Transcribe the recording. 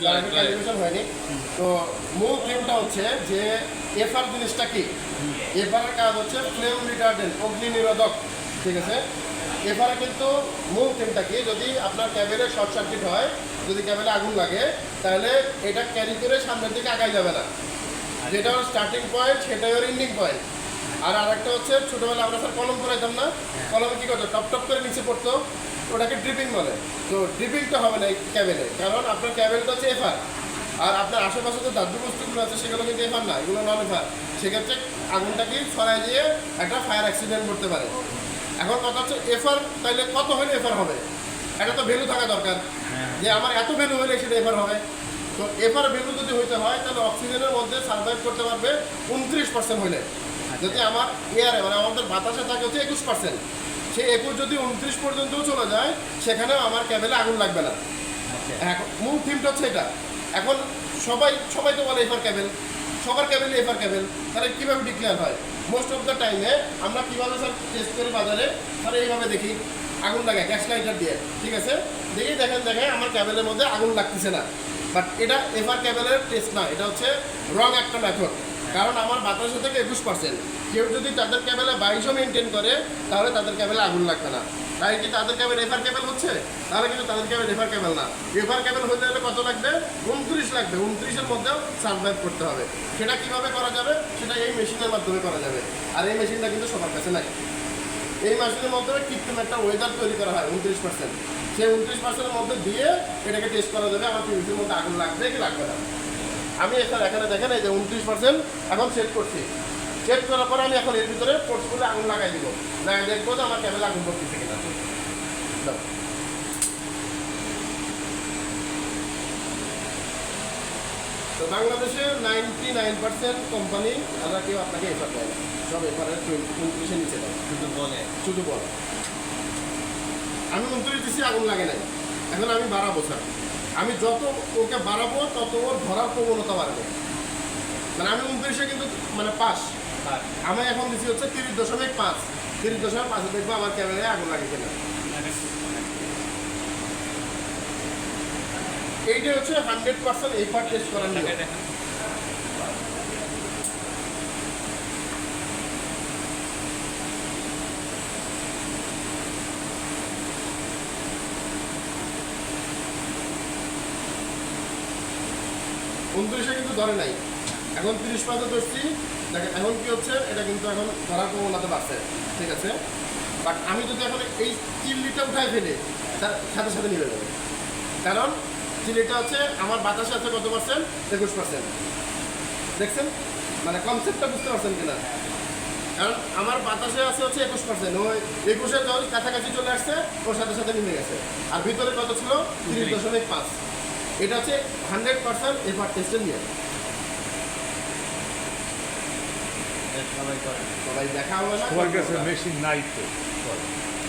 Calibration হয়নি। তো মূল থিমটা হচ্ছে যে এফআর জিনিসটা কি, এফআরের কাজ হচ্ছে ফ্লেম রিটার্ডেন্ট, অগ্নি নিরোধক, ঠিক আছে। এফআরে কিন্তু মূল থিমটা কি, যদি আপনার ক্যাবেলে শর্ট সার্কিট হয়, যদি ক্যাবেলে আগুন লাগে, তাহলে এটা ক্যারি করে সামনের দিকে আগাই যাবে না, যেটা ওর স্টার্টিং পয়েন্ট সেটাই ওর এন্ডিং পয়েন্ট। আর আরেকটা হচ্ছে ছোটোবেলা আমরা স্যার কলম পড়াইতাম না, কলমে কী করতো, টপ টপ করে নিচে পড়তো, ওটাকে ড্রিপিং বলে। তো ড্রিপিংটা হবে না এই ক্যাবেলে, কারণ আপনার ক্যাবেলটা হচ্ছে এফআর, আর আপনার আশেপাশে যে দাহ্য বস্তুগুলো আছে সেগুলো কিন্তু এফআর না, এগুলো নন এফআর। সেক্ষেত্রে আগুনটাকে ছড়াই দিয়ে একটা ফায়ার অ্যাক্সিডেন্ট করতে পারে। এখন কথা হচ্ছে এফআর তাইলে কত হলে এফআর হবে, এটা তো ভ্যালু থাকা দরকার, যে আমার এত ভ্যালু হলে সেটা এফআর হবে। তো এফআর ভ্যালু যদি হইতে হয় তাহলে অক্সিজেনের মধ্যে সার্ভাইভ করতে পারবে 29% হইলে। যদি আমার এয়ারে মানে আমাদের বাতাসে থাকে হচ্ছে 21%, সেই 21 যদি 29 পর্যন্তও চলে যায়, সেখানেও আমার ক্যাবেলে আগুন লাগবে না। এখন মূল থিমটা হচ্ছে এটা। এখন সবাই তো বলে এফআর ক্যাবেল, সবার ক্যাবেলে এফআর ক্যাবেল, তাহলে কীভাবে ডিক্লেয়ার হয়? মোস্ট অফ দ্য টাইমে আমরা কীভাবে স্যার টেস্ট করি বাজারে, তাহলে এইভাবে দেখি আগুন লাগে গ্যাস লাইটার দিয়ে, ঠিক আছে, দেখি দেখেন আমার ক্যাবেলের মধ্যে আগুন লাগতেছে না। বাট এটা এফআর ক্যাবেলের টেস্ট না, এটা হচ্ছে রং একটা মেথড। কারণ আমার বাতাসে থেকে 21%, কেউ যদি তাদের ক্যাবেলে 22 মেনটেন করে, তাহলে তাদের ক্যাবেলে আগুন লাগবে না। তাই কি তাদের ক্যাবেল এফআর ক্যাবেল হচ্ছে? তাহলে কিন্তু তাদের ক্যাবেল এফআর ক্যাবেল না। এফআর ক্যাবেল হতে গেলে কত লাগবে? 29 লাগবে। 29-এর মধ্যেও সার্ভাইভ করতে হবে। সেটা কিভাবে করা যাবে? সেটা এই মেশিনের মাধ্যমে করা যাবে। আর এই মেশিনটা কিন্তু সবার কাছে নাই। এই মেশিনের মাধ্যমে কৃত্রিম একটা ওয়েদার তৈরি করা হয় 29%। সেই 29%-এর মধ্যে দিয়ে এটাকে টেস্ট করা যাবে আমার পিভিসির মধ্যে আগুন লাগবে কি লাগবে না। আমি এখানে দেখেন এই যে 29% এখন সেট করছি। সেট করার পরে আমি এখন এর ভিতরে পোর্টস করে আগুন লাগাই দিব, লাগাই দেখবো যে আমার ক্যাবেলে আগুন করতেছে কিনা। তো বাংলাদেশে 99% কোম্পানি আমরা কেউ আপনাকে এফআর দেয় না, সব এফআরের 29-এর নিচে দেয়, শুধু বলে। আমি 29 দিচ্ছি, আগুন লাগে নাই। এখন আমি বাড়াবো স্যার, আমি যত ওকে বাড়াবো তত ওর ধরার প্রবণতা বাড়বে। মানে আমি 29-এ কিন্তু মানে পাস, আমি এখন দিচ্ছি হচ্ছে 30.5, 30.5 দেখবো আমার ক্যামেরায় আগুন লাগে কিনা। এইটা হচ্ছে 100% এফআর টেস্ট করার নিয়ম। উনত্রিশে কিন্তু ধরে নাই, এখন 30% ধরছি। দেখেন এখন কি হচ্ছে, এটা কিন্তু এখন ধরার প্রবণতা বাড়ছে, ঠিক আছে। বাট আমি যদি এখন এই চিল্লিটা উঠাই ফেলি, তার সাথে সাথে নিভে যাবে। কারণ চিল্লিটা হচ্ছে আমার বাতাসে আছে কত পার্সেন্ট? 21%। দেখছেন মানে কনসেপ্টটা বুঝতে পারছেন কিনা? কারণ আমার বাতাসে আছে হচ্ছে 21%, ওই 21-এর যখন কাছাকাছি চলে আসছে ওর সাথে সাথে নেমে গেছে। আর ভিতরে কত ছিল? 30.5। এটা হচ্ছে 100% এফআর টেস্টের নিয়ে। সবাই দেখা হবে না, সবার কাছে মেশিন নাই তো।